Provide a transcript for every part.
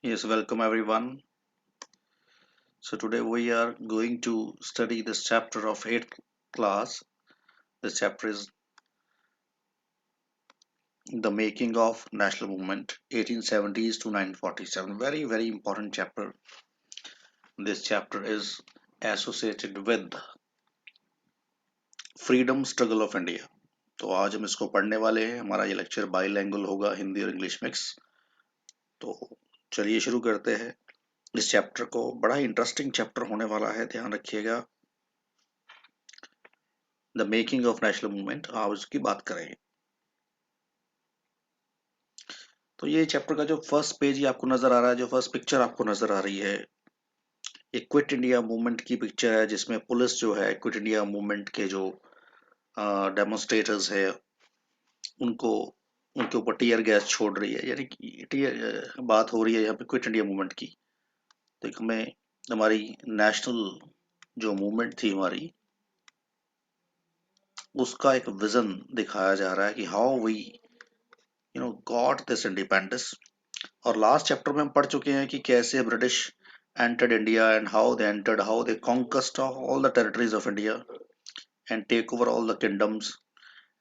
Yes, welcome everyone. So today we are going to study this chapter of 8th class. This chapter is the making of national movement 1870s to 1947. Very important chapter. This chapter is associated with freedom struggle of India. तो आज हम इसको पढ़ने वाले हैं. हमारा ये lecture बाईलैंग्वेज होगा, हिंदी और इंग्लिश मिक्स. तो चलिए शुरू करते हैं. इस चैप्टर को बड़ा ही इंटरेस्टिंग चैप्टर होने वाला है, ध्यान रखिएगा. The making of national movement, आज उसकी बात करेंगे. तो ये चैप्टर का जो फर्स्ट पेज ही आपको नजर आ रहा है, जो फर्स्ट पिक्चर आपको नजर आ रही है, ये क्विट इंडिया मूवमेंट की पिक्चर है, जिसमें पुलिस जो है क्विट इंडिया मूवमेंट के जो डेमोन्स्ट्रेटर्स है उनको उनके ऊपर टीयर गैस छोड़ रही है. यानी कि टीयर बात हो रही है यहाँ पे क्विट इंडिया मूवमेंट की. तो एक हमें हमारी नेशनल जो मूवमेंट थी हमारी, उसका एक विजन दिखाया जा रहा है कि how we got this independence. और लास्ट चैप्टर में हम पढ़ चुके हैं कि कैसे British entered India and how they conquered all the territories of India and take over all the kingdoms,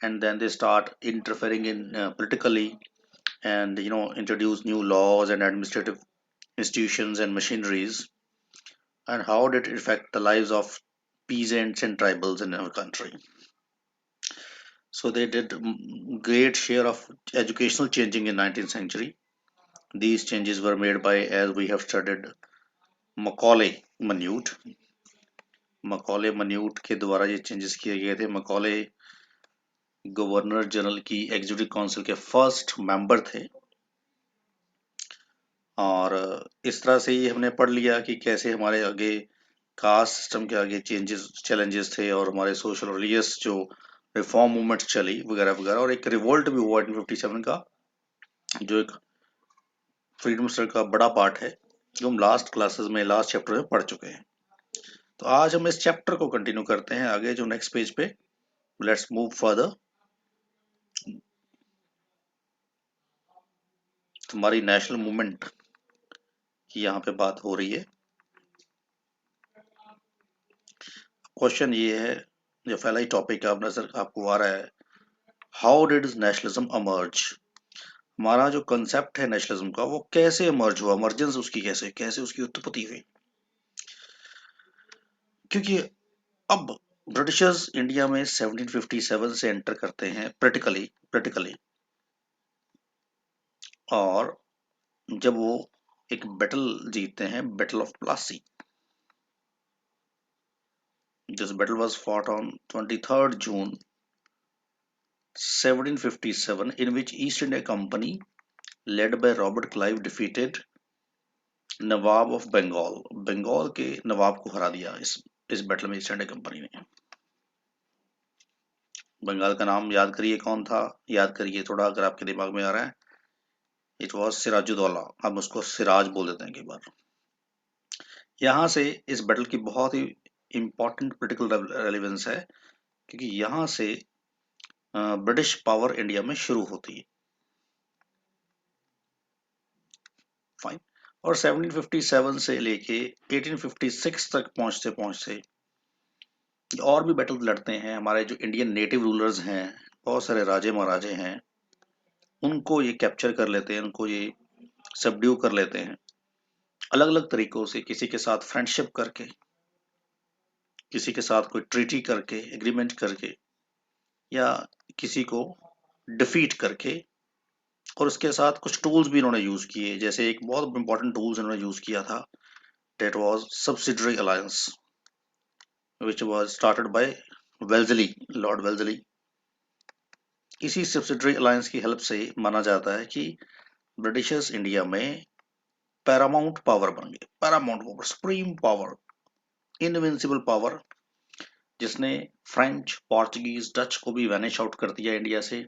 and then they start interfering in politically, and introduce new laws and administrative institutions and machineries, and how did it affect the lives of peasants and tribals in our country. So they did great share of educational changing in 19th century. These changes were made by, as we have studied, Macaulay Manute. Macaulay minute के द्वारा ये changes किए गए थे. Macaulay governor general की executive council के first member थे. और इस तरह से ही हमने पढ़ लिया कि कैसे हमारे आगे कास्ट सिस्टम के आगे चेंजेस चैलेंजेस थे, और हमारे सोशल रिलीजियस जो रिफॉर्म मूवमेंट चली वगैरह वगैरह, और एक रिवोल्ट भी हुआ 1857 का, जो एक फ्रीडम स्ट्रगल का बड़ा पार्ट है, जो हम लास्ट क्लासेस में लास्ट चैप्टर में पढ़ चुके हैं. तो आज हम इस चैप्टर को कंटिन्यू करते हैं आगे, जो नेक्स्ट पेज पे. Let's move further. हमारी नेशनल मूवमेंट की यहाँ पे बात हो रही है. क्वेश्चन ये है, जो पहला ही टॉपिक आप नजर आपको आ रहा है, हाउ डिड नेशनलिज्म अमर्ज. हमारा जो कंसेप्ट है नेशनलिज्म का, वो कैसे अमर्ज हुआ, इमरजेंस उसकी कैसे कैसे उसकी उत्पत्ति हुई. क्योंकि अब ब्रिटिशर्स इंडिया में 1757 से एंटर करते हैं प्रैक्टिकली, और जब वो एक बैटल जीतते हैं, battle of Plassey. This battle was fought on 23rd June 1757, in which East India Company led by Robert Clive defeated nawab of Bengal. Bengal के नवाब को हरा दिया इस बैटल में ईस्ट इंडिया कंपनी ने. बंगाल का नाम याद करिए, कौन था, याद करिए थोड़ा, अगर आपके दिमाग में आ रहा है. It was Sirajuddaula. हम उसको सिराज बोल देते हैं कई बार. यहाँ से इस बैटल की बहुत ही इंपॉर्टेंट पोलिटिकल रेलिवेंस है, क्योंकि यहाँ से ब्रिटिश पावर इंडिया में शुरू होती है. फाइन. और 1757 से लेके 1856 तक पहुंचते पहुंचते और भी बैटल लड़ते हैं. हमारे जो इंडियन नेटिव रूलर्स हैं, बहुत सारे राजे महाराजे हैं, उनको ये कैप्चर कर लेते हैं, उनको ये सबड्यू कर लेते हैं अलग अलग तरीकों से. किसी के साथ फ्रेंडशिप करके, किसी के साथ कोई ट्रीटी करके, एग्रीमेंट करके, या किसी को डिफीट करके. और उसके साथ कुछ टूल्स भी इन्होंने यूज किए. जैसे एक बहुत इंपॉर्टेंट टूल्स इन्होंने यूज किया था, that was subsidiary alliance, which was started by Wellesley, lord Wellesley. इसी सब्सिडरी अलायंस की हेल्प से माना जाता है कि ब्रिटिशर्स इंडिया में पैरामाउंट पावर बन गए. Paramount power, supreme power, invincible power, जिसने फ्रेंच, पोर्चुगीज, डच को भी वैनिश आउट कर दिया इंडिया से.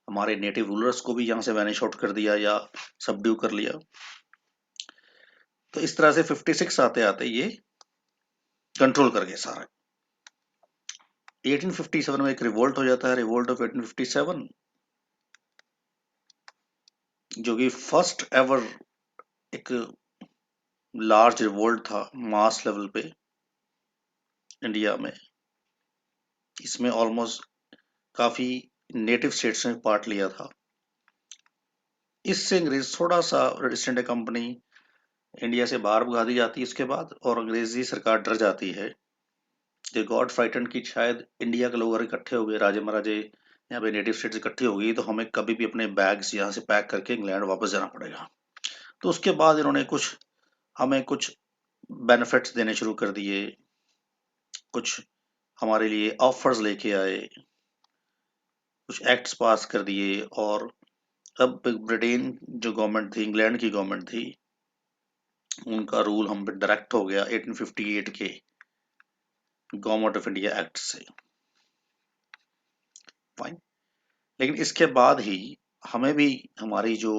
हमारे नेटिव रूलर्स को भी यहाँ से वैनिश आउट कर दिया या सबड्यू कर लिया. तो इस तरह से 56 आते आते ये कंट्रोल कर गए सारा. 1857 में एक रिवोल्ट हो जाता है, रिवोल्ट ऑफ 1857, जो कि फर्स्ट एवर एक लार्ज रिवोल्ट था मास लेवल पे इंडिया में। इसमें ऑलमोस्ट काफी नेटिव स्टेट्स ने पार्ट लिया था। इससे अंग्रेज थोड़ा सा ईस्ट इंडिया कंपनी इंडिया से बाहर भगा दी जाती है इसके बाद, और अंग्रेजी सरकार डर जाती है। दे गॉट फ्राइटन कि शायद इंडिया के लोग अगर इकट्ठे हो गए, राजे महाराजे यहाँ पे नेटिव स्टेट्स इकट्ठी हो गई, तो हमें कभी भी अपने बैग्स यहाँ से पैक करके इंग्लैंड वापस जाना पड़ेगा। तो उसके बाद इन्होंने हमें कुछ बेनिफिट्स देने शुरू कर दिए, कुछ हमारे लिए ऑफर्स लेके आए, कुछ एक्ट्स पास कर दिए। और अब ब्रिटेन जो गवर्नमेंट थी, इंग्लैंड की गवर्नमेंट थी, उनका रूल हम पे डायरेक्ट हो गया 1858 के गवर्नमेंट ऑफ इंडिया एक्ट से। फाइन। लेकिन इसके बाद ही हमें भी हमारी जो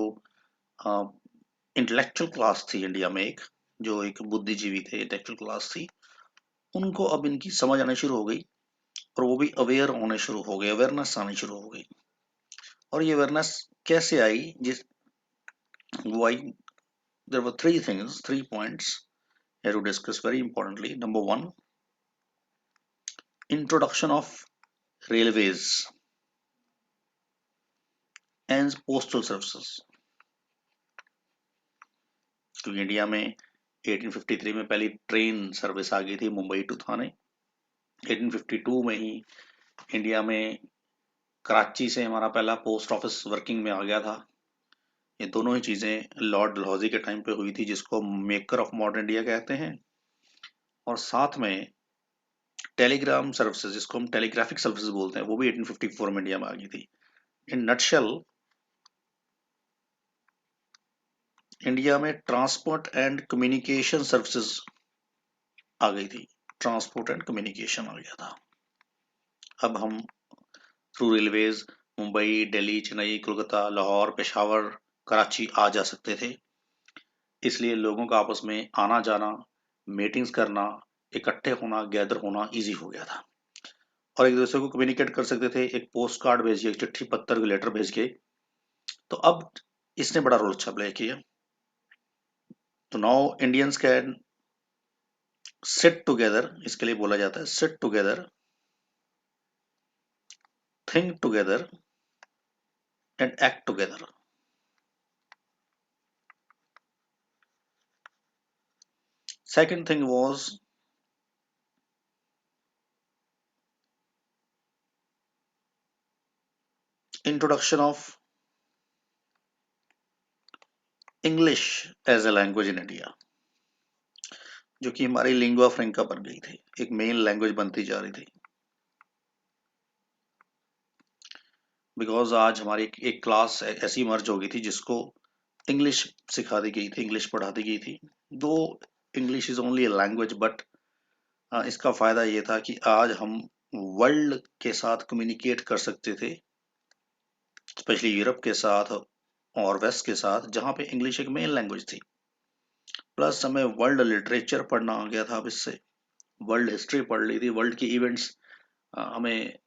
इंटेलेक्चुअल क्लास थी इंडिया में, एक जो एक बुद्धिजीवी थे, इंटेलेक्चुअल क्लास थी, उनको अब इनकी समझ आनी शुरू हो गई, और वो भी अवेयर होने शुरू हो गए, अवेयरनेस आनी शुरू हो गई। और ये अवेयरनेस कैसे आई? जिस वो आई, there were three things, 3 points here to discuss very importantly. Number one, introduction of railways and postal services. क्योंकि इंडिया में 1853 में पहली ट्रेन सर्विस आ गई थी मुंबई टू थाने। 1852 में ही इंडिया में कराची से हमारा पहला पोस्ट ऑफिस वर्किंग में आ गया था। ये दोनों ही चीजें लॉर्ड डलहौजी के टाइम पे हुई थी, जिसको मेकर ऑफ मॉडर्न इंडिया कहते हैं। और साथ में टेलीग्राम सर्विसेज, जिसको हम टेलीग्राफिक सर्विसेज बोलते हैं, वो भी 1854 में इंडिया में आ गई थी। इन नटशेल इंडिया में ट्रांसपोर्ट एंड कम्युनिकेशन सर्विसेज आ गई थी, ट्रांसपोर्ट एंड कम्युनिकेशन आ गया था। अब हम थ्रू रेलवेज मुंबई, दिल्ली, चेन्नई, कोलकाता, लाहौर, पेशावर, कराची आ जा सकते थे। इसलिए लोगों का आपस में आना जाना, मीटिंग्स करना, इकट्ठे होना, गैदर होना इजी हो गया था, और एक दूसरे को कम्युनिकेट कर सकते थे, एक पोस्ट कार्ड भेज के, एक चिट्ठी पत्र, लेटर भेज के। तो अब इसने बड़ा रोल अच्छा प्ले किया। तो now Indians can sit together, इसके लिए बोला जाता है sit together, think together and act together. Second thing was introduction of English as a language in India, जो कि हमारी लिंगुआ फ्रेंका बन गई थी, एक मेन लैंग्वेज बनती जा रही थी। बिकॉज आज हमारी एक क्लास ऐसी मर्ज हो गई थी जिसको इंग्लिश सिखा दी गई थी, इंग्लिश पढ़ा दी गई थी। दो English is only a language, but इसका फायदा ये था कि आज हम वर्ल्ड के साथ कम्युनिकेट कर सकते थे, स्पेशली यूरोप के साथ और वेस्ट के साथ, जहाँ पे इंग्लिश एक मेन लैंग्वेज थी। प्लस हमें वर्ल्ड लिटरेचर पढ़ना आ गया था, अब इससे वर्ल्ड हिस्ट्री पढ़ ली थी, वर्ल्ड की इवेंट्स हमें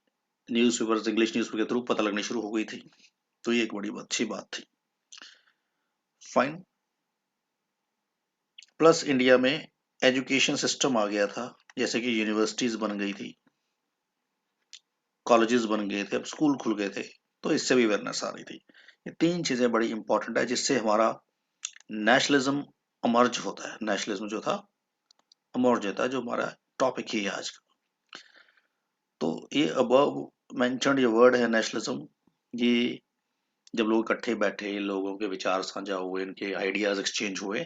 न्यूज़पेपर्स, इंग्लिश न्यूज़पेपर के थ्रू पता लगनी शुरू हो गई थी। तो ये एक बड़ी अच्छी बात थी। फाइन। प्लस इंडिया में एजुकेशन सिस्टम आ गया था, जैसे कि यूनिवर्सिटीज बन गई थी, कॉलेजेस बन गए थे, अब स्कूल खुल गए थे, तो इससे भी अवेयरनेस आ रही थी। ये तीन चीजें बड़ी इंपॉर्टेंट है, जिससे हमारा नेशनलिज्म अमर्ज होता है। नेशनलिज्म जो था अमर्ज होता है, जो हमारा टॉपिक ही है आज का। तो ये अबव मेंशन्ड ये वर्ड है नेशनलिज्म, ये जब लोग इकट्ठे बैठे, लोगों के विचार साझा हुए, इनके आइडियाज एक्सचेंज हुए,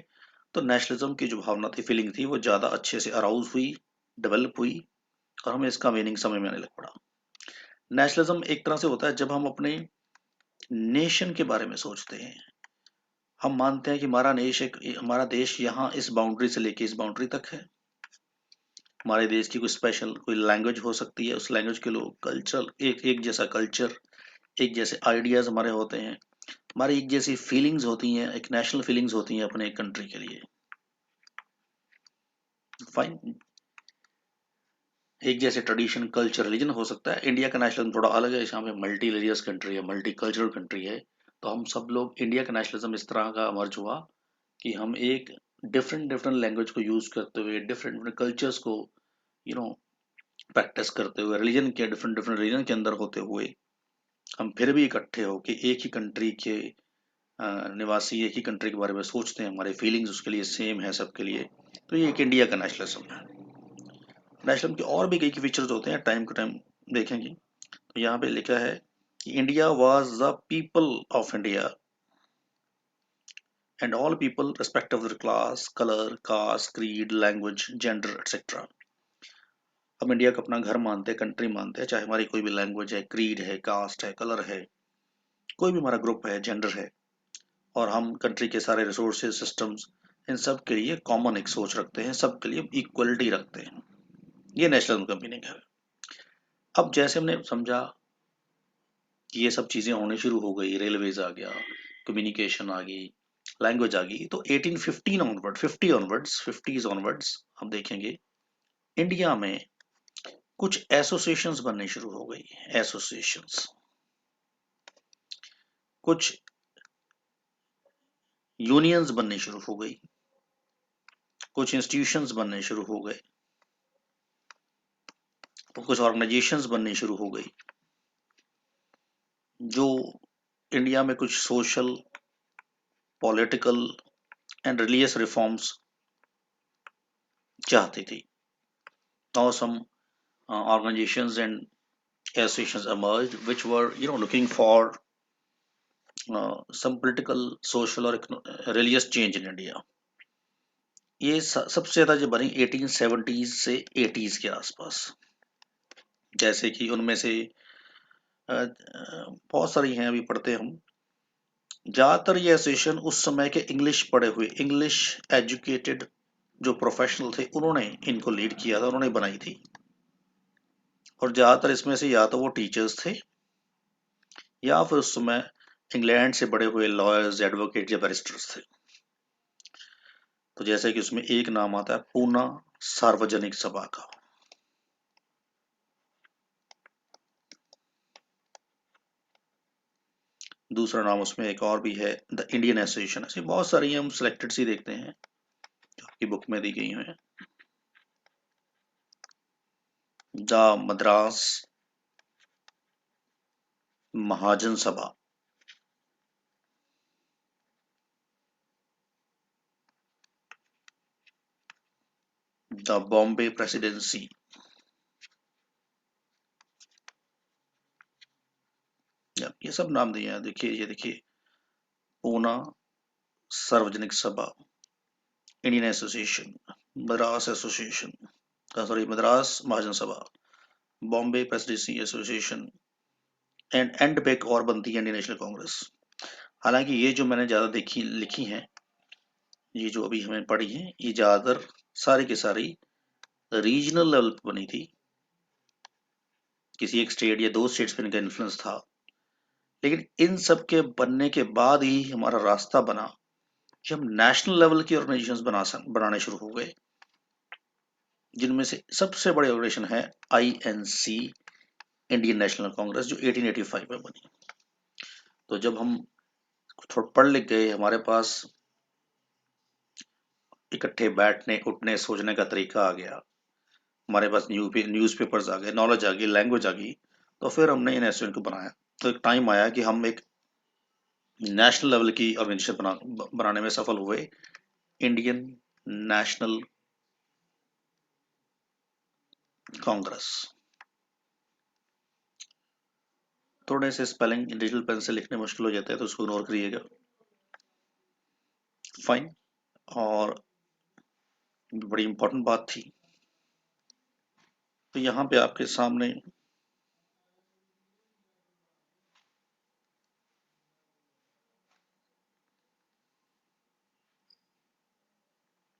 तो नेशनलिज्म की जो भावना थी, फीलिंग थी, वो ज्यादा अच्छे से अराउज हुई, डेवलप हुई, और हमें इसका मीनिंग समझ में आने लग पड़ा। नेशनलिज्म एक तरह से होता है जब हम अपने नेशन के बारे में सोचते हैं। हम मानते हैं कि हमारा देश यहाँ इस बाउंड्री से लेके इस बाउंड्री तक है। हमारे देश की कोई स्पेशल कोई लैंग्वेज हो सकती है, उस लैंग्वेज के लोग कल्चर, एक जैसा कल्चर, एक जैसे आइडियाज हमारे होते हैं, हमारी एक जैसी फीलिंग्स होती हैं, एक नेशनल फीलिंग्स होती हैं अपने कंट्री के लिए। फाइन। एक जैसे ट्रेडिशन, कल्चर, रिलीजन हो सकता है। इंडिया का नेशनलिज्म थोड़ा अलग है, यहाँ पे मल्टी रिलीजियस कंट्री है, मल्टी कल्चरल कंट्री है। तो हम सब लोग, इंडिया का नेशनलिज्म इस तरह का मर्ज हुआ कि हम एक डिफरेंट डिफरेंट लैंग्वेज को यूज करते हुए, डिफरेंट डिफरेंट कल्चर्स को यू नो प्रैक्टिस करते हुए, रिलीजन के डिफरेंट डिफरेंट रिलीजन के अंदर होते हुए, हम फिर भी इकट्ठे होके एक ही कंट्री के निवासी एक ही कंट्री के बारे में सोचते हैं, हमारे फीलिंग्स उसके लिए सेम है सबके लिए। तो ये एक इंडिया का नेशनलिज्म है। नेशनलिज्म के और भी कई फीचर्स होते हैं, टाइम टू टाइम देखेंगे। तो यहाँ पे लिखा है कि India was the people of India and all people respective of class, colour, caste, creed, language, gender etcetera. हम इंडिया को अपना घर मानते हैं, कंट्री मानते हैं, चाहे हमारी कोई भी लैंग्वेज है, क्रीड है, कास्ट है, कलर है, कोई भी हमारा ग्रुप है, जेंडर है, और हम कंट्री के सारे रिसोर्सेज, सिस्टम्स, इन सब के लिए कॉमन एक सोच रखते हैं, सब के लिए इक्वलिटी रखते हैं। ये नेशनलिज्म का मीनिंग है। अब जैसे हमने समझा कि ये सब चीज़ें होने शुरू हो गई, रेलवेज आ गया, कम्युनिकेशन आ गई, लैंग्वेज आ गई, तो 1815 ऑनवर्ड, 50 ऑनवर्ड्स, 50s ऑनवर्ड्स हम देखेंगे इंडिया में कुछ एसोसिएशंस बनने शुरू हो गई। एसोसिएशंस, कुछ यूनियंस बनने शुरू हो गई, कुछ इंस्टीट्यूशंस बनने शुरू हो गए, तो कुछ ऑर्गेनाइजेशंस बनने शुरू हो गई जो इंडिया में कुछ social, political and religious reforms चाहती थी। Now some organizations and associations emerged which were looking for some political, social or religious change in India. ये सबसे ज़्यादा जो बनी 1870s से 80s के आसपास। जैसे कि उनमें से बहुत सारी हैं, अभी पढ़ते हम। ज़्यादातर ये एसोसिएशन उस समय के इंग्लिश पढ़े हुए, इंग्लिश एजुकेटेड जो प्रोफेशनल थे, उन्होंने इनको लीड किया था, उन्होंने बनाई थी। और ज़्यादातर इसमें से या तो वो टीचर्स थे या फिर उस समय इंग्लैंड से बड़े हुए लॉयर्स, एडवोकेट या बैरिस्टर्स थे। तो जैसे कि उसमें एक नाम आता है पूना सार्वजनिक सभा का। दूसरा नाम उसमें एक और भी है, द इंडियन एसोसिएशन। ऐसी बहुत सारी हम सिलेक्टेड सी देखते हैं जो आपकी बुक में दी गई हैं। द मद्रास महाजन सभा, द बॉम्बे प्रेसिडेंसी, ये सब नाम दिए हैं। देखिए, ये देखिए, Poona Sarvajanik Sabha, Indian association, Madras association, sorry Madras Mahajan Sabha, Bombay presidency association, and पे एक और बनती है इंडियन नेशनल कांग्रेस। हालांकि ये जो मैंने ज़्यादा देखी लिखी हैं, ये जो अभी हमें पढ़ी हैं, ये ज़्यादातर सारी की सारी रीजनल लेवल पर बनी थी। किसी एक स्टेट या दो स्टेट्स पे इनका इन्फ्लुएंस था। लेकिन इन सब के बनने के बाद ही हमारा रास्ता बना कि हम नेशनल लेवल की ऑर्गेनाइजेशंस बनाने शुरू हो गए, जिनमें से सबसे बड़ी ऑर्गेनाइजेशन है आईएनसी, इंडियन नेशनल कांग्रेस, जो 1885 में बनी। तो जब हम थोड़ा पढ़ लिख गए, हमारे पास इकट्ठे बैठने, उठने, सोचने का तरीका आ गया, हमारे पास न्यूज़पेपर्स आ गए, नॉलेज आ गई, लैंग्वेज आ गई, तो फिर हमने इन इंस्टीट्यूट को बनाया। तो एक टाइम आया कि हम एक नेशनल लेवल की ऑर्गेनाइजेशन बनाने में सफल हुए, इंडियन नेशनल कांग्रेस। थोड़े से स्पेलिंग डिजिटल पेन से लिखने मुश्किल हो जाते हैं, तो उसको इग्नोर करिएगा। फाइन। और बड़ी इंपॉर्टेंट बात थी, तो यहाँ पे आपके सामने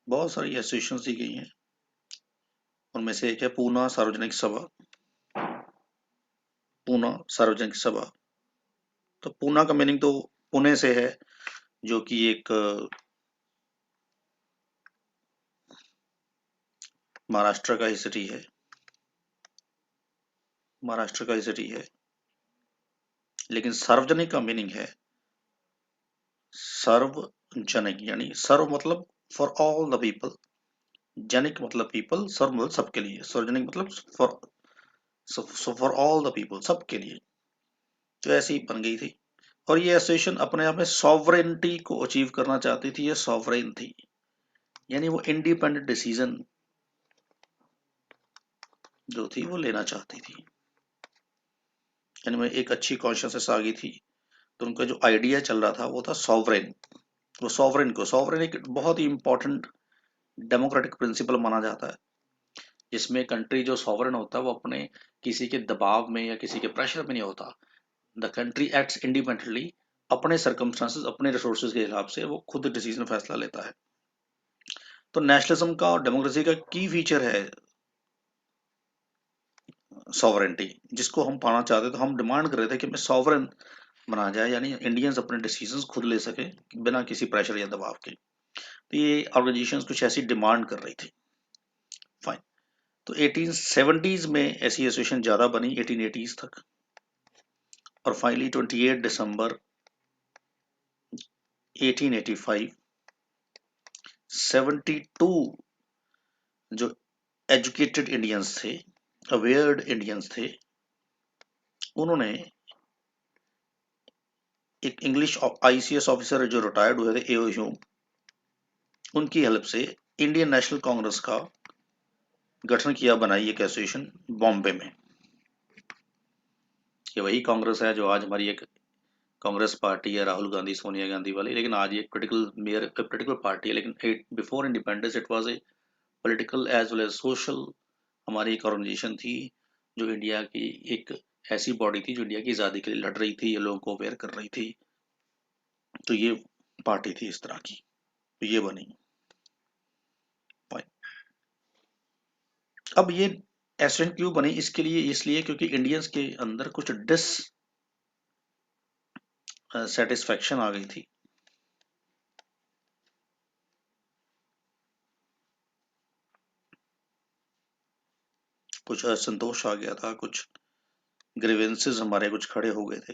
बहुत सारी एसोसिएशन दी गई हैं। उनमें से एक है पूना सार्वजनिक सभा। पूना सार्वजनिक सभा, तो पूना का मीनिंग तो पुणे से है, जो कि एक महाराष्ट्र का ही सिटी है, महाराष्ट्र का ही सिटी है। लेकिन सार्वजनिक का मीनिंग है सर्व जनिक यानी सर्व मतलब फॉर ऑल द पीपल, जनिक मतलब पीपल, सर्व मतलब सबके लिए, सार्वजनिक मतलब फॉर ऑल द पीपल, सबके लिए। तो ऐसी ही बन गई थी। और ये एसोसिएशन अपने आप में सॉवरेनिटी को अचीव करना चाहती थी, ये सॉवरेन थी, यानी वो इंडिपेंडेंट डिसीजन जो थी वो लेना चाहती थी, यानी मैं एक अच्छी कॉन्शियसनेस आ गई थी। तो उनका जो आइडिया चल रहा था वो था सॉवरेन। वो सॉवरेन एक बहुत ही इंपॉर्टेंट डेमोक्रेटिक प्रिंसिपल माना जाता है, जिसमें कंट्री जो सॉवरेन होता है वो अपने किसी के दबाव में या किसी के प्रेशर में नहीं होता। द कंट्री एक्ट्स इंडिपेंडेंटली, अपने सर्कमस्टांसेस अपने रिसोर्सेज के हिसाब से वो खुद डिसीजन फैसला लेता है। तो नेशनलिज्म का और डेमोक्रेसी का की फीचर है सॉवरेंटी, जिसको हम पाना चाहते थे। तो हम डिमांड कर रहे थे कि हमें सॉवरेन बना जाए, यानी इंडियंस अपने डिसीजंस खुद ले सके बिना किसी प्रेशर या दबाव के। तो ये ऑर्गेनाइजेशंस कुछ ऐसी डिमांड कर रही थी। फाइन। तो 1870s में ऐसी एसोसिएशन ज़्यादा बनी, 1880s तक। और फाइनली 28 दिसंबर 1885 72 जो एजुकेटेड इंडियंस थे, अवेयर्ड इंडियंस थे, उन्होंने एक इंग्लिश आईसीएस ऑफिसर जो रिटायर्ड हुए थे, एओ ह्यूम, उनकी हेल्प से इंडियन नेशनल कांग्रेस का गठन किया, बनाई एक एसोसिएशन बॉम्बे में। ये वही कांग्रेस है जो आज हमारी एक कांग्रेस पार्टी है, राहुल गांधी सोनिया गांधी वाली, लेकिन आज ये पोलिटिकल पार्टी है। लेकिन before independence it was a political as well as social, हमारी एक ऑर्गेनाइजेशन थी जो इंडिया की एक ऐसी बॉडी थी जो इंडिया की आज़ादी के लिए लड़ रही थी, ये लोगों को अवेयर कर रही थी। तो ये पार्टी थी इस तरह की, तो ये बनी। अब ये एसएन क्यों बनी, इसके लिए इसलिए क्योंकि इंडियंस के अंदर कुछ सेटिस्फैक्शन आ गई थी। कुछ असंतोष आ गया था, कुछ ग्रीवेंसेस हमारे कुछ खड़े हो गए थे।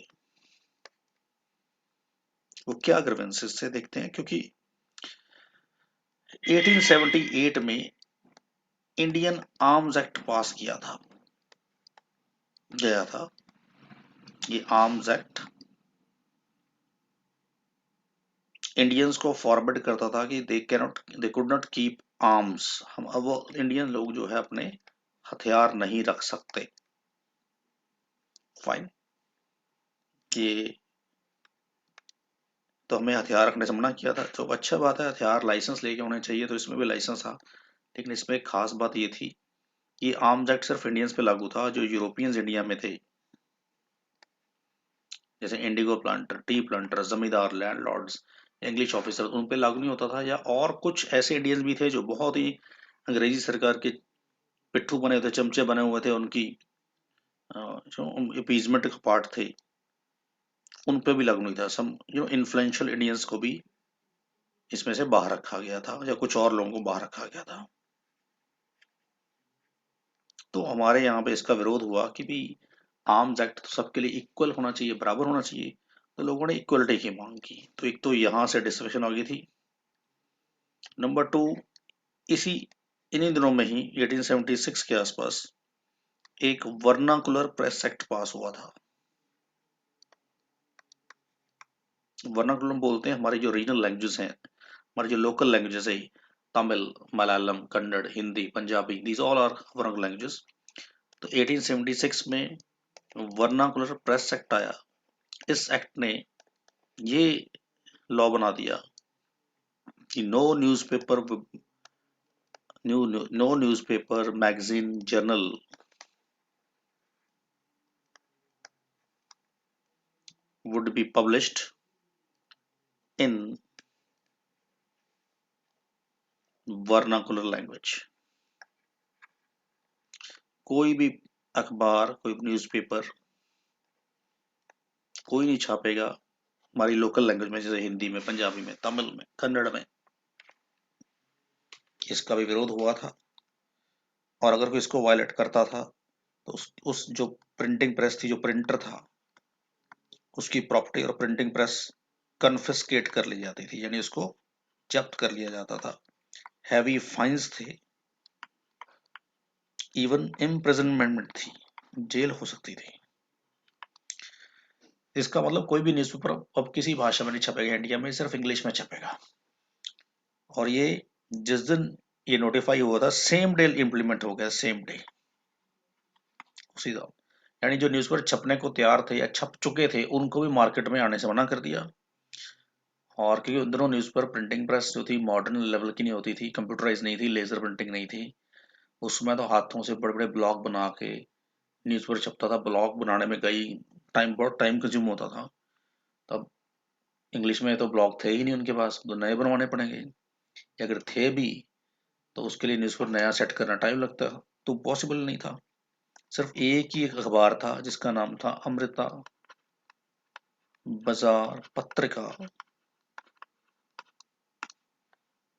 वो क्या ग्रीवेंसेस थे देखते हैं। क्योंकि 1878 में इंडियन आर्म्स एक्ट पास किया था, गया था ये आर्म्स एक्ट। इंडियंस को फॉरवर्ड करता था कि they could not keep arms, हम अब वो इंडियन लोग जो है अपने हथियार नहीं रख सकते। फाइन। ये तो हमें हथियार रखने से मना किया था। तो अच्छा बात है, हथियार लाइसेंस लेके होने चाहिए, तो इसमें भी लाइसेंस था। लेकिन इसमें एक खास बात ये थी कि आर्म्स एक्ट सिर्फ इंडियंस पे लागू था, जो यूरोपियंस इंडिया में थे, जैसे इंडिगो प्लांटर, टी प्लांटर, जमींदार, लैंडलॉर्ड्स, इंग्लिश ऑफिसर, उन पे लागू नहीं होता था। या और कुछ ऐसे इंडियंस भी थे जो बहुत ही अंग्रेजी सरकार के पिट्ठू बने हुए थे, चमचे बने हुए थे, उनकी जो अपीजमेंट का पार्ट थे, उन पे भी लागू नहीं था। सम इन्फ्लुएंशियल इंडियंस को भी इसमें से बाहर रखा गया था, या कुछ और लोगों को बाहर रखा गया था। तो हमारे यहाँ पे इसका विरोध हुआ कि भी आर्म्स एक्ट तो सबके लिए इक्वल होना चाहिए, बराबर होना चाहिए। तो लोगों ने इक्वलिटी की मांग की। तो एक तो यहाँ से डिस्कशन आ गई थी। नंबर टू, इसी इन्हीं दिनों में ही 1876 के आसपास एक वर्नाकुलर प्रेस एक्ट पास हुआ था। वर्नाकुलम बोलते हैं हमारी जो रीजनल लैंग्वेजेस हैं, हमारी जो लोकल लैंग्वेजेस है, Tamil, Malayalam, Kannada, Hindi, Punjabi, these all are vernacular languages. तो 1876 में वर्नाकुलर प्रेस एक्ट आया। इस एक्ट ने ये लॉ बना दिया कि no newspaper, magazine, journal would be published in vernacular language। कोई भी अखबार, कोई न्यूज़पेपर, कोई नहीं छापेगा हमारी लोकल लैंग्वेज में, जैसे हिंदी में, पंजाबी में, तमिल में, कन्नड़ में। इसका भी विरोध हुआ था। और अगर कोई इसको वायलेट करता था तो उस जो प्रिंटिंग प्रेस थी, जो प्रिंटर था, उसकी प्रॉपर्टी और प्रिंटिंग प्रेस कन्फिस्केट कर ली जाती थी, यानी उसको जब्त कर लिया जाता था। हैवी फाइन्स थे, इवन इम्प्रिजनमेंट थी, जेल हो सकती थी। इसका मतलब कोई भी न्यूज़पेपर अब किसी भाषा में नहीं छपेगा इंडिया में, सिर्फ इंग्लिश में छपेगा। और ये जिस दिन ये नोटिफाई हुआ था सेम डे इंप्लीमेंट हो गया, सेम डे उसी दिन। यानी जो न्यूज़पेपर छपने को तैयार थे या छप चुके थे उनको भी मार्केट में आने से मना कर दिया। और क्योंकि उन दिनों न्यूज़पेपर प्रिंटिंग प्रेस जो थी मॉडर्न लेवल की नहीं होती थी, कंप्यूटराइज नहीं थी, लेजर प्रिंटिंग नहीं थी, उसमें तो हाथों से बड़े बड़े ब्लॉक बना के न्यूज़पेपर छपता था। ब्लॉक बनाने में कई टाइम, बहुत टाइम कंज्यूम होता था। तब इंग्लिश में तो ब्लॉक थे ही नहीं उनके पास, तो नए बनवाने पड़ेंगे, या अगर थे भी तो उसके लिए न्यूज़पेपर नया सेट करना टाइम लगता, तो पॉसिबल नहीं था। सिर्फ एक ही एक अखबार था जिसका नाम था अमृता बाजार पत्रिका,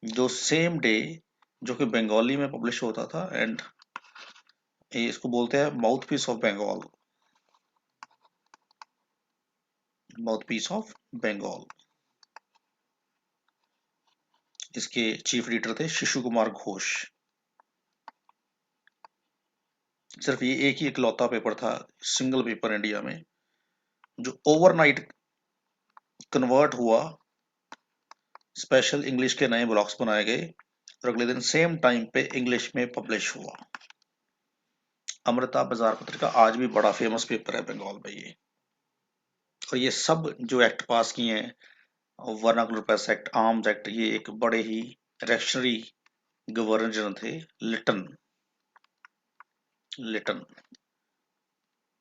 जो सेम डे, जो कि बंगाली में पब्लिश होता था। एंड इसको बोलते हैं mouthpiece of Bengal, mouthpiece of Bengal. इसके चीफ एडिटर थे शिशु कुमार घोष। सिर्फ ये एक ही इकलौता पेपर था, सिंगल पेपर इंडिया में, जो ओवरनाइट कन्वर्ट हुआ, स्पेशल इंग्लिश के नए ब्लॉक्स बनाए गए और अगले दिन सेम टाइम पे इंग्लिश में पब्लिश हुआ। अमृता बाजार पत्रिका आज भी बड़ा फेमस पेपर है बंगाल में ये। और ये सब जो एक्ट पास किए हैं, vernacular press act, arms act, ये एक बड़े ही रिएक्शनरी गवर्नर जनरल थे, लिटन। लिटन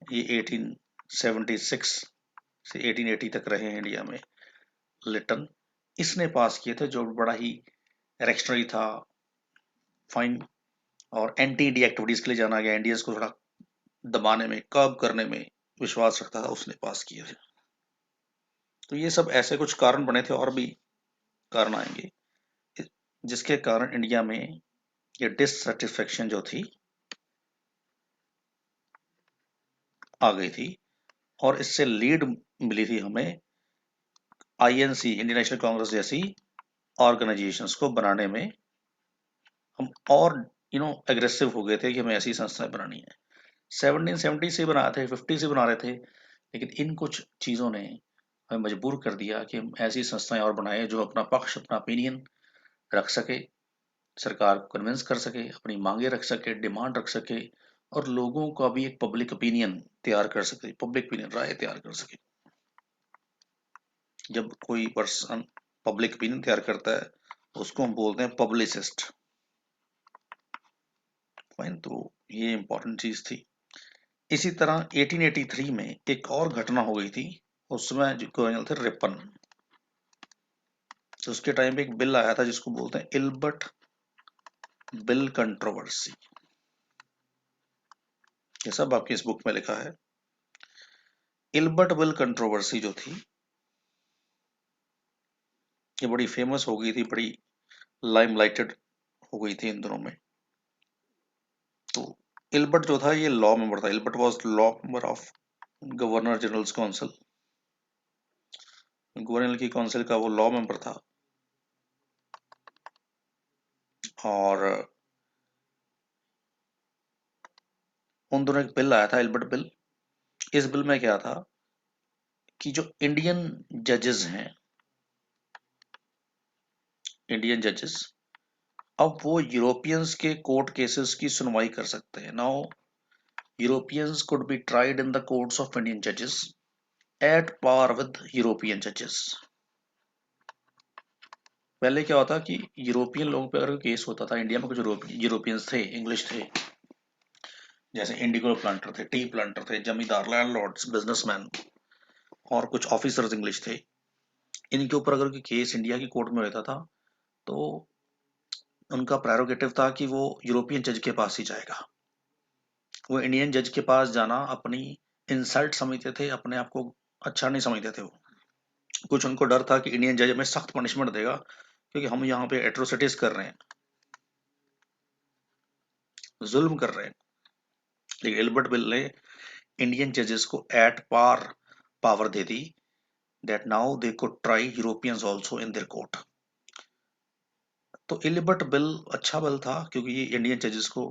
ये 1876 से 1880 तक रहे हैं इंडिया में। लिटन इसने पास किए थे, जो बड़ा ही रिएक्शनरी था, फाइन, और एंटी इंडिया एक्टिविटीज के लिए जाना गया, इंडियंस को थोड़ा दबाने में, कर्ब करने में विश्वास रखता था, उसने पास किए थे। तो ये सब ऐसे कुछ कारण बने थे, और भी कारण आएंगे, जिसके कारण इंडिया में ये डिससेटिस्फेक्शन जो थी आ गई थी। और इससे लीड मिली थी हमें आईएनसी, इंडियन नेशनल कांग्रेस जैसी ऑर्गेनाइजेशंस को बनाने में। हम और एग्रेसिव हो गए थे कि हमें ऐसी संस्थाएं बनानी है। 1770 से बना रहे थे, 50 से बना रहे थे, लेकिन इन कुछ चीज़ों ने हमें मजबूर कर दिया कि हम ऐसी संस्थाएं और बनाए जो अपना पक्ष, अपना ओपिनियन रख सके, सरकार को कन्विंस कर सके, अपनी मांगे रख सके, डिमांड रख सके, और लोगों का भी एक पब्लिक ओपिनियन तैयार कर सके, पब्लिक ओपिनियन राय तैयार कर सके। जब कोई पर्सन पब्लिक ओपिनियन तैयार करता है तो उसको हम बोलते हैं पब्लिसिस्ट। फाइन, तो ये इंपॉर्टेंट चीज थी। इसी तरह 1883 में एक और घटना हो गई थी, उसमें जो गवर्नर थे रिपन, तो उसके टाइम पे एक बिल आया था जिसको बोलते हैं इल्बर्ट बिल कंट्रोवर्सी। ये सब आपकी इस बुक में लिखा है। इल्बर्ट बिल कंट्रोवर्सी जो थी, ये बड़ी फेमस हो गई थी, बड़ी लाइमलाइटेड हो गई थी इन दिनों में। तो इल्बर्ट जो था ये लॉ मेंबर था। Ilbert was law member of governor generals council. Governor की काउंसिल का वो लॉ मेंबर था। और उन दोनों एक बिल आया था, इल्बर्ट बिल। इस बिल में क्या था कि जो इंडियन जजेस हैं, इंडियन जजेस, अब वो यूरोपियंस के कोर्ट केसेस की सुनवाई कर सकते हैं। Now Europeans could be tried in the courts of Indian जजेस एट पार विद यूरोपियन जजेस। पहले क्या होता कि यूरोपियन लोगों पे अगर केस होता था, इंडिया में कुछ यूरोपियंस थे, इंग्लिश थे, जैसे इंडिगो प्लांटर थे, टी प्लांटर थे, जमींदार, लैंडलॉर्ड्स, बिजनेसमैन, और कुछ ऑफिसर्स इंग्लिश थे। इनके ऊपर अगर केस इंडिया की कोर्ट में रहता था तो उनका प्रेरोगेटिव था कि वो यूरोपियन जज के पास ही जाएगा। वो इंडियन जज के पास जाना अपनी इंसल्ट समझते थे, अपने आप को अच्छा नहीं समझते थे वो। कुछ उनको डर था कि इंडियन जज हमें सख्त पनिशमेंट देगा क्योंकि हम यहाँ पे एट्रोसिटीज कर रहे हैं, जुल्म कर रहे हैं। लेकिन एल्बर्ट बिल ने इंडियन जजेस को एट पार पावर दे दी that now they could try Europeans also in their court. तो इलिबर्ट बिल अच्छा बिल था क्योंकि ये इंडियन जजेस को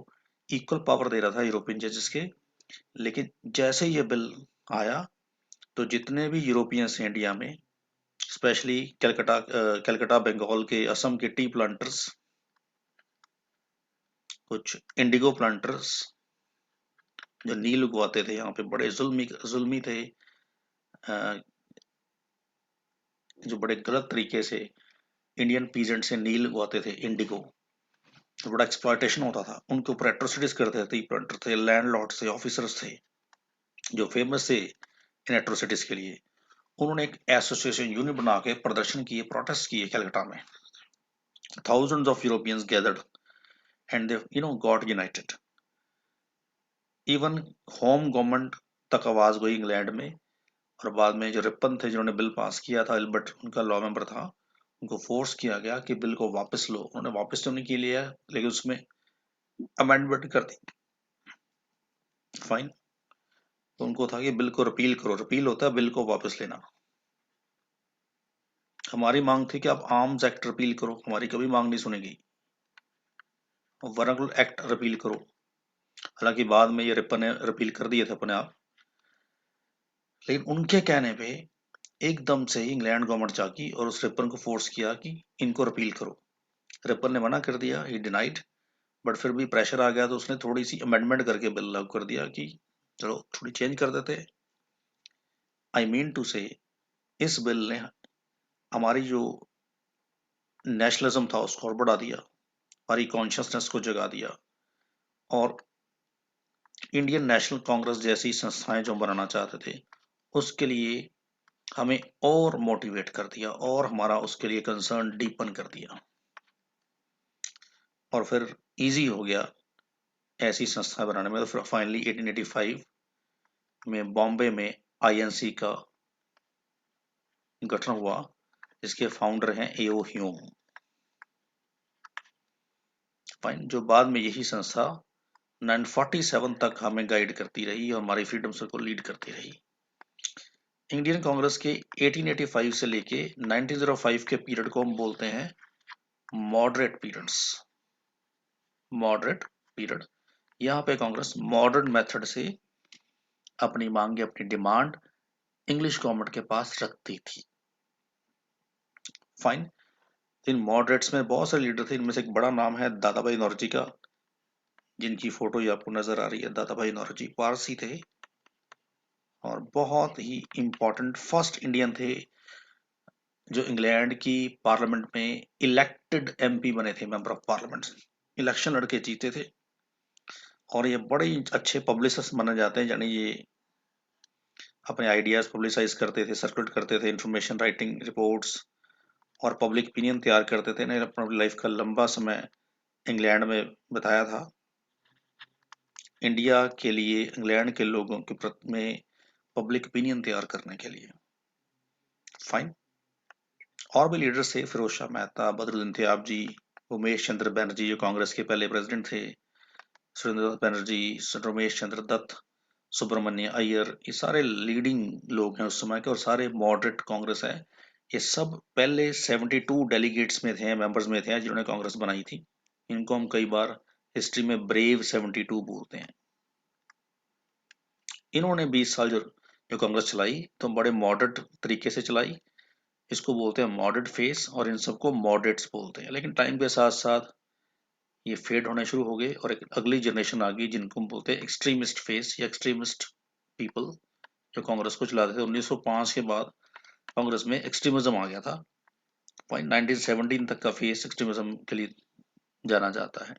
इक्वल पावर दे रहा था यूरोपियन जजेस के। लेकिन जैसे ये बिल आया तो जितने भी यूरोपियंस हैं इंडिया में, स्पेशली कलकत्ता बंगाल के, असम के टी प्लांटर्स, कुछ इंडिगो प्लांटर्स जो नील उगवाते थे यहाँ पे, बड़े जुल्मी थे, जो बड़े गलत तरीके से इंडियन पीजेंट से नील उगवाते थे, इंडिगो, तो बड़ा एक्सप्लॉयटेशन होता था उनके ऊपर, एट्रोसिटीज करते थे, प्लांटर थे, लैंडलॉर्ड थे, ऑफिसर्स थे जो फेमस थे इन एट्रोसिटीज के लिए। उन्होंने एक एसोसिएशन यूनिट बना के प्रदर्शन किए, प्रोटेस्ट किए कलकत्ता में। thousands of Europeans gathered and they got united. Even home government तक आवाज गई इंग्लैंड में, और बाद में जो रिपन थे जिन्होंने बिल पास किया था, एल्बर्ट उनका लॉ मेंबर था, उनको फोर्स किया गया कि बिल को वापस लो। उन्होंने वापस तो नहीं किया लिया, लेकिन उसमें अमेंडमेंट कर दी। फाइन। तो उनको था कि बिल को रिपील करो, रिपील होता है बिल को वापस लेना। हमारी मांग थी कि आप आर्म्स एक्ट रिपील करो, हमारी कभी मांग नहीं सुनेगी, वर्नाकुलर एक्ट रिपील करो। हालांकि बाद में ये रिपन ने रिपील कर दिए थे अपने आप, लेकिन उनके कहने पे एकदम से ही इंग्लैंड गवर्नमेंट जागी और उस रिपन को फोर्स किया कि इनको रिपील करो। रिपन ने मना कर दिया, ही डिनाइड, बट फिर भी प्रेशर आ गया तो उसने थोड़ी सी अमेंडमेंट करके बिल लागू कर दिया कि चलो थोड़ी चेंज कर देते। आई मीन टू से इस बिल ने हमारी जो नेशनलिज्म था उसको और बढ़ा दिया, हमारी कॉन्शियसनेस को जगा दिया, और इंडियन नेशनल कांग्रेस जैसी संस्थाएं जो बनाना चाहते थे उसके लिए हमें और मोटिवेट कर दिया, और हमारा उसके लिए कंसर्न डीपन कर दिया, और फिर इजी हो गया ऐसी संस्था बनाने में। तो फिर फाइनली 1885 में बॉम्बे में आईएनसी का गठन हुआ, जिसके फाउंडर हैं एओ ह्यूम। फाइन। जो बाद में यही संस्था 1947 तक हमें गाइड करती रही और हमारी फ्रीडम को लीड करती रही। इंडियन कांग्रेस के 1885 से लेके 1905 के पीरियड को हम बोलते हैं मॉडरेट पीरियड्स। मॉडरेट पीरियड, यहाँ पे कांग्रेस मॉडर्न मेथड से अपनी मांगे, अपनी डिमांड इंग्लिश गवर्नमेंट के पास रखती थी। फाइन। इन मॉडरेट्स में बहुत सारे लीडर थे, इनमें से एक बड़ा नाम है दादा भाई नौरोजी का, जिनकी फोटो ये आपको नजर आ रही है। दादा भाई नौरोजी पारसी थे और बहुत ही इंपॉर्टेंट फर्स्ट इंडियन थे जो इंग्लैंड की पार्लियामेंट में इलेक्टेड एमपी बने थे, मेंबर ऑफ पार्लियामेंट, इलेक्शन लड़के जीते थे। और ये बड़े ही अच्छे पब्लिसिस्ट माने जाते हैं, यानी ये अपने आइडियाज पब्लिसाइज करते थे, सर्कुलेट करते थे, इंफॉर्मेशन राइटिंग, रिपोर्ट्स, और पब्लिक ओपिनियन तैयार करते थे। इन्होंने अपनी लाइफ का लंबा समय इंग्लैंड में बताया था, इंडिया के लिए, इंग्लैंड के लोगों के प्रति में पब्लिक ओपिनियन तैयार करने के लिए। फाइन। और भी लीडर्स थे, फिरोज शाह मेहता, बदरुद्दीन तैयब जी, उमेश चंद्र बनर्जी जो कांग्रेस के पहले प्रेसिडेंट थे, सुरेंद्र बनर्जी, रमेश चंद्र दत्त, सुब्रमण्य अय्यर, ये सारे लीडिंग लोग हैं उस समय के, और सारे मॉडरेट कांग्रेस है। ये सब पहले 72 डेलीगेट्स में थे, मेंबर्स में थे जिन्होंने कांग्रेस बनाई थी। इनको हम कई बार हिस्ट्री में ब्रेव 72 बोलते हैं। इन्होंने 20 साल जो कांग्रेस चलाई तो बड़े मॉडरेट तरीके से चलाई, इसको बोलते हैं मॉडरेट फेस, और इन सबको मॉडरेट्स बोलते हैं। लेकिन टाइम के साथ साथ ये फेड होने शुरू हो गए और एक अगली जनरेशन आ गई जिनको हम बोलते हैं एक्सट्रीमिस्ट फेस या एक्सट्रीमिस्ट पीपल, जो कांग्रेस को चलाते थे। 1905 के बाद कांग्रेस में एक्सट्रीमिज्म आ गया था। 1917 तक का फेस एक्सट्रीमिज्म के लिए जाना जाता है।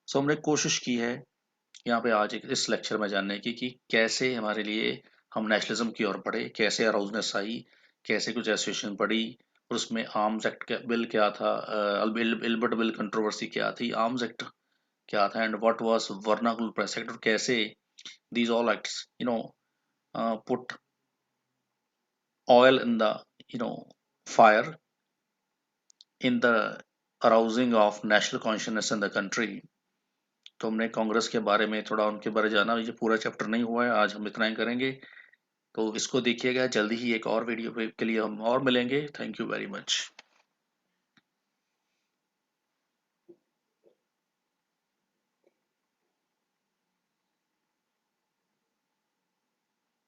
सो हमने कोशिश की है यहाँ पे आज इस लेक्चर में जानने की कि कैसे हमारे लिए हम नेशनलिज्म की ओर बढ़े, कैसे अराउजनेस आई, कैसे कुछ एसोसिएशन बढ़ी, और उसमें आर्म्स एक्ट का बिल क्या था, इल्बर्ट बिल कंट्रोवर्सी क्या थी, आर्म्स एक्ट क्या था, and what was vernacular press act, और कैसे these all acts put oil in the fire in the arousing of national consciousness in the country। तो हमने कांग्रेस के बारे में थोड़ा उनके बारे जाना। ये पूरा चैप्टर नहीं हुआ है, आज हम इतना ही करेंगे। तो इसको देखिएगा। जल्दी ही एक और वीडियो के लिए हम और मिलेंगे। Thank you very much.